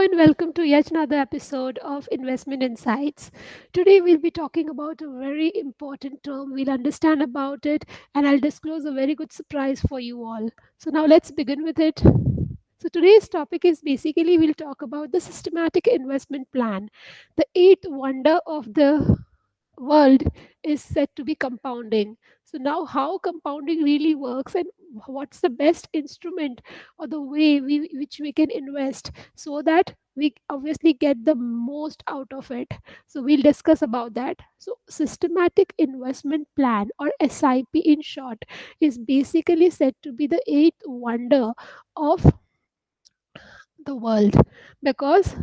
and welcome to yet another episode of Investment Insights. Today, we'll be talking about a very important term. We'll understand about it, and I'll disclose a very good surprise for you all. So, now let's begin with it. So, today's topic is basically we'll talk about the systematic investment plan, the eighth wonder of the world is said to be compounding. So now how compounding really works and what's the best instrument or the way which we can invest so that we obviously get the most out of it. So we'll discuss about that. So systematic investment plan or SIP in short is basically said to be the eighth wonder of the world because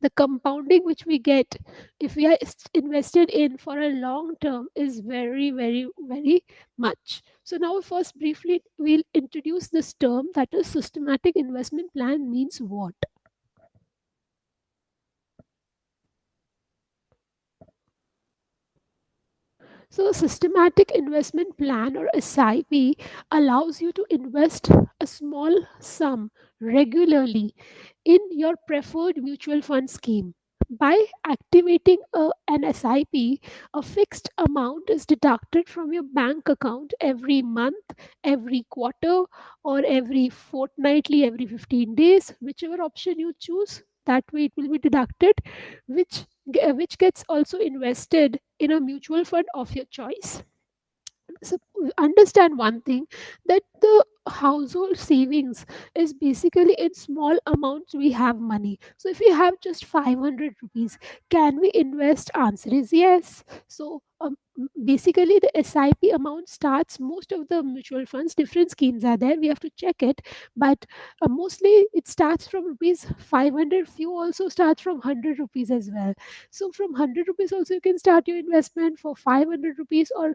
the compounding which we get if we are invested in for a long term is very much. So now first briefly we'll introduce this term, that is systematic investment plan means what. So, a systematic investment plan or SIP allows you to invest a small sum regularly in your preferred mutual fund scheme. By activating an SIP, a fixed amount is deducted from your bank account every month, every quarter, or every fortnightly, every 15 days, whichever option you choose. That way, it will be deducted, which gets also invested in a mutual fund of your choice. So understand one thing, that the household savings is basically in small amounts we have money. So if you have just 500 rupees, can we invest? Answer is yes. So basically the SIP amount starts, most of the mutual funds, different schemes are there, we have to check it, but mostly it starts from rupees 500. Few also starts from 100 rupees as well. So from 100 rupees also you can start your investment for 500 rupees, or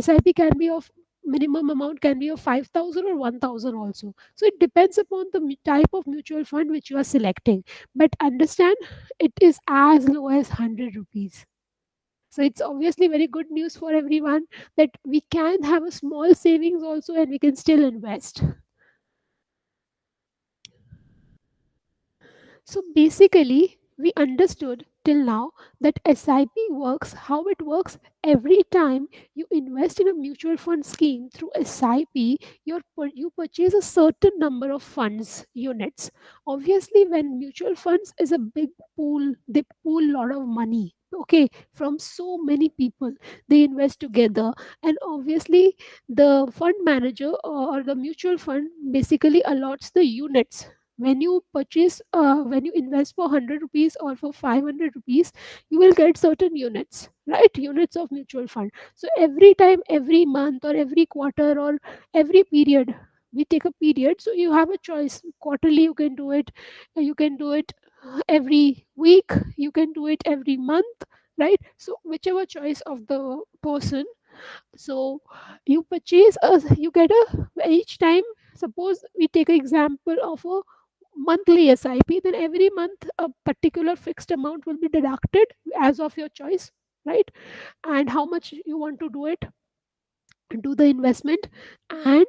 SIP can be of minimum amount can be of 5,000 or 1,000 also. So it depends upon the type of mutual fund which you are selecting. But understand, it is as low as 100 rupees. So it's obviously very good news for everyone that we can have a small savings also and we can still invest. So basically, we understood till now that SIP works how it works. Every time you invest in a mutual fund scheme through SIP, you purchase a certain number of funds units. Obviously, when mutual funds is a big pool, they pool a lot of money. Okay, from so many people, they invest together, and obviously, the fund manager or the mutual fund basically allots the units. When you invest for 100 rupees or for 500 rupees, you will get certain units, right? Units of mutual fund. So every time, every month or every quarter or every period, we take a period, so you have a choice. Quarterly you can do it, you can do it every week, you can do it every month, right? So whichever choice of the person. So you get a each time. Suppose we take an example of a monthly SIP, then every month a particular fixed amount will be deducted as of your choice, right? And how much you want to do the investment, and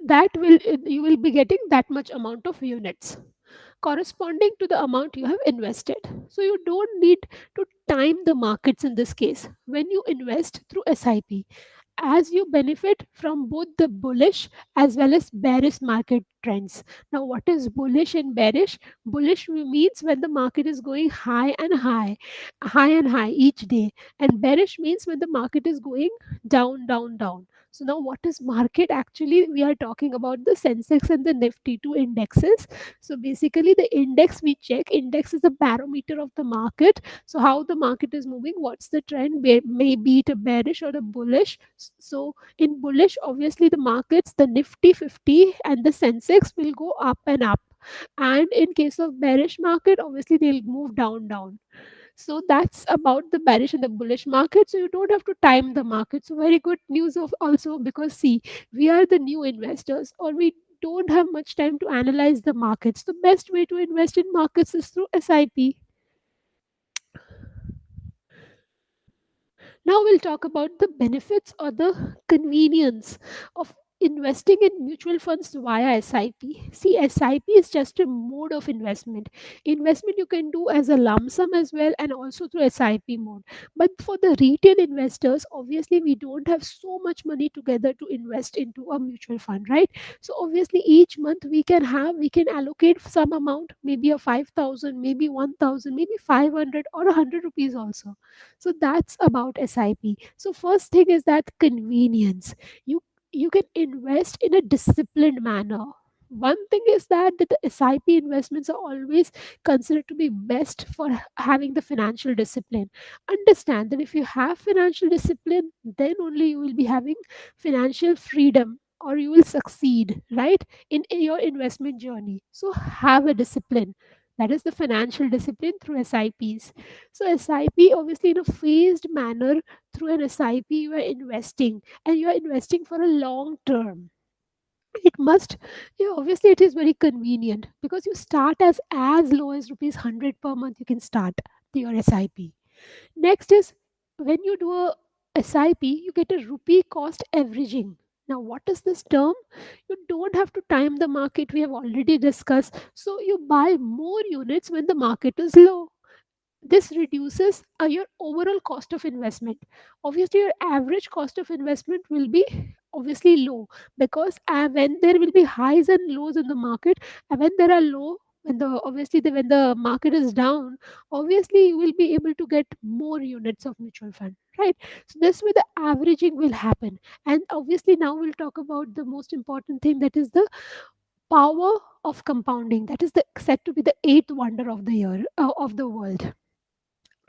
that will you will be getting that much amount of units corresponding to the amount you have invested. So you don't need to time the markets in this case when you invest through SIP, as you benefit from both the bullish as well as bearish market trends. Now, what is bullish and bearish? Bullish means when the market is going high and high, high and high each day, and bearish means when the market is going down, down, down. So now what is market? Actually, we are talking about the Sensex and the Nifty, two indexes. So basically the index we check, index is a barometer of the market. So how the market is moving, what's the trend, maybe it a bearish or a bullish. So in bullish, obviously the markets, the Nifty 50 and the Sensex will go up and up. And in case of bearish market, obviously they'll move down, down. So that's about the bearish and the bullish market. So you don't have to time the market. So very good news of also, because see, we are the new investors, or we don't have much time to analyze the markets. The best way to invest in markets is through SIP. Now we'll talk about the benefits or the convenience of investing in mutual funds via SIP. See, SIP is just a mode of investment. Investment you can do as a lump sum as well and also through SIP mode. But for the retail investors, obviously we don't have so much money together to invest into a mutual fund, right? So obviously each month we can allocate some amount, maybe a 5,000, maybe 1,000, maybe 500 or 100 rupees also. So that's about SIP. So first thing is that convenience. You you can invest in a disciplined manner. One thing is that the SIP investments are always considered to be best for having the financial discipline. Understand that if you have financial discipline, then only you will be having financial freedom or you will succeed, right, in your investment journey. So have a discipline. That is the financial discipline through SIPs. So SIP, obviously in a phased manner, through an SIP you are investing, and you are investing for a long term. It must, yeah, obviously it is very convenient because you start as low as rupees 100 per month. You can start your SIP. Next is, when you do a SIP, you get a rupee cost averaging. Now what is this term? You don't have to time the market, we have already discussed. So you buy more units when the market is low. This reduces your overall cost of investment. Obviously your average cost of investment will be obviously low, because when there will be highs and lows in the market, and when there are low, when the obviously when the market is down, obviously you will be able to get more units of mutual fund, right? So this way the averaging will happen. And obviously now we'll talk about the most important thing, that is the power of compounding. That is the said to be the eighth wonder of the year, of the world.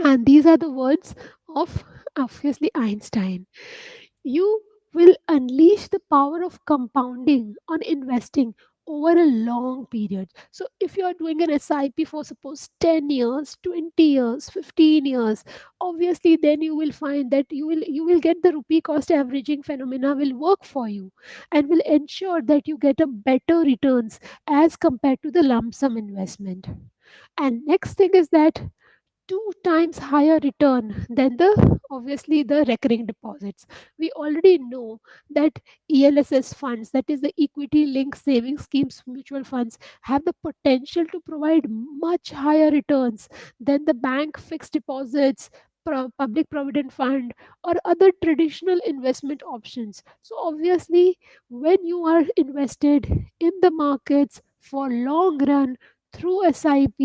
And these are the words of obviously Einstein. You will unleash the power of compounding on investing over a long period. So if you are doing an SIP for suppose 10 years, 20 years, 15 years, obviously then you will find that you will get the rupee cost averaging phenomena will work for you, and will ensure that you get a better returns as compared to the lump sum investment. And next thing is that two times higher return than the obviously the recurring deposits. We already know that ELSS funds, that is the equity linked savings schemes mutual funds, have the potential to provide much higher returns than the bank fixed deposits, public provident fund, or other traditional investment options. So obviously when you are invested in the markets for long run through SIP,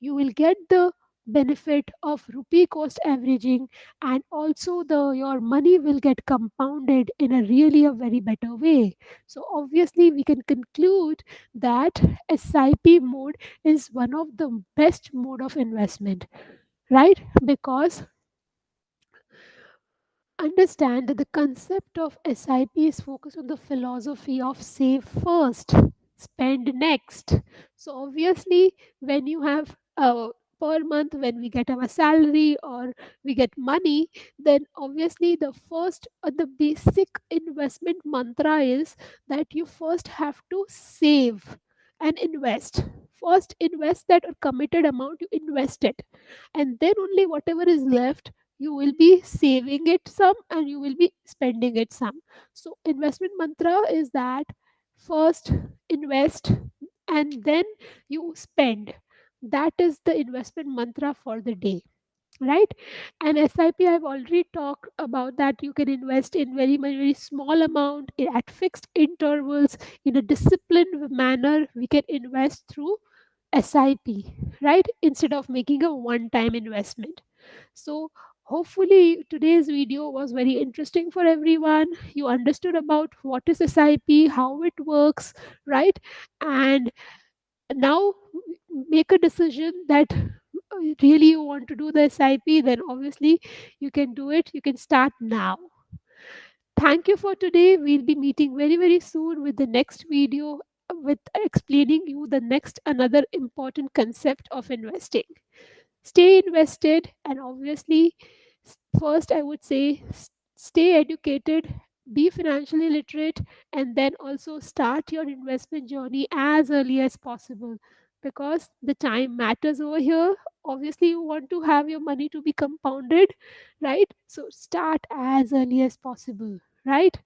you will get the benefit of rupee cost averaging, and also the your money will get compounded in a really a very better way. So obviously we can conclude that SIP mode is one of the best mode of investment, right? Because understand that the concept of SIP is focused on the philosophy of save first, spend next. So obviously, when you have per month, when we get our salary or we get money, then obviously the first the basic investment mantra is that you first have to save and invest. First invest that committed amount, you invest it, and then only whatever is left, you will be saving it some and you will be spending it some. So investment mantra is that first invest and then you spend. That is the investment mantra for the day, right? And SIP, I've already talked about that you can invest in very small amount at fixed intervals in a disciplined manner. We can invest through SIP, right, instead of making a one time investment. So, hopefully, today's video was very interesting for everyone. You understood about what is SIP, how it works, right? And now make a decision that really you want to do the SIP, then obviously you can do it. You can start now. Thank you for today. We'll be meeting very soon with the next video with explaining you the next another important concept of investing. Stay invested, and obviously first I would say stay educated, be financially literate, and then also start your investment journey as early as possible, because the time matters over here. Obviously you want to have your money to be compounded, right? So start as early as possible, right?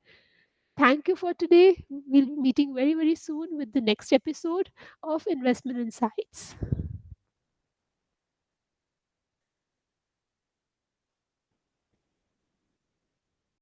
Thank you for today. We'll be meeting very, very soon with the next episode of Investment Insights.